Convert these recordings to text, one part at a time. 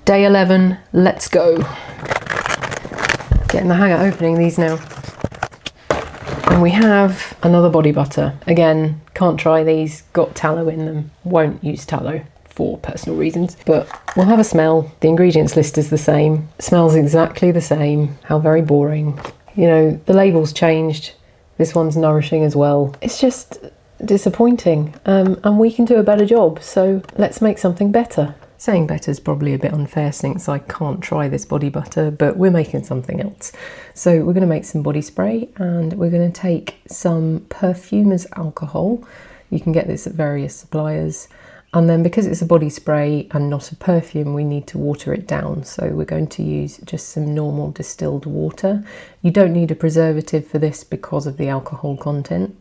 Day 11, let's go. Getting the hang of opening these now. And we have another body butter. Again, can't try these, got tallow in them. Won't use tallow for personal reasons, but we'll have a smell. The ingredients list is the same. Smells exactly the same. How very boring. You know, the label's changed. This one's nourishing as well. It's just disappointing, and we can do a better job, so let's make something better. Saying better is probably a bit unfair since I can't try this body butter, but we're making something else. So we're going to make some body spray, and we're going to take some perfumer's alcohol. You can get this at various suppliers. And then because it's a body spray and not a perfume, we need to water it down. So we're going to use just some normal distilled water. You don't need a preservative for this because of the alcohol content.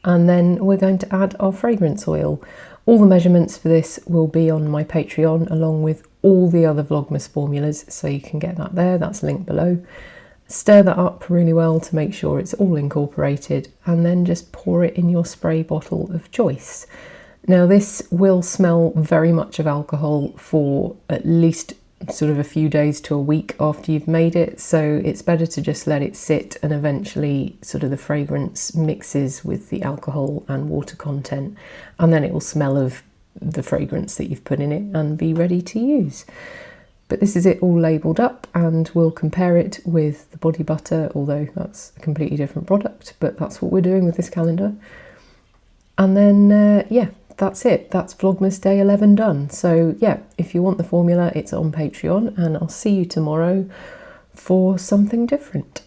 And then we're going to add our fragrance oil. All the measurements for this will be on my Patreon, along with all the other Vlogmas formulas, so you can get that there, that's linked below. Stir that up really well to make sure it's all incorporated, and then just pour it in your spray bottle of choice. Now this will smell very much of alcohol for at least sort of a few days to a week after you've made it, so it's better to just let it sit, and eventually sort of the fragrance mixes with the alcohol and water content, and then it will smell of the fragrance that you've put in it and be ready to use. But this is it all labelled up, and we'll compare it with the body butter, although that's a completely different product, but that's what we're doing with this calendar. And then yeah, that's it. That's Vlogmas Day 11 done. So yeah, if you want the formula, it's on Patreon, and I'll see you tomorrow for something different.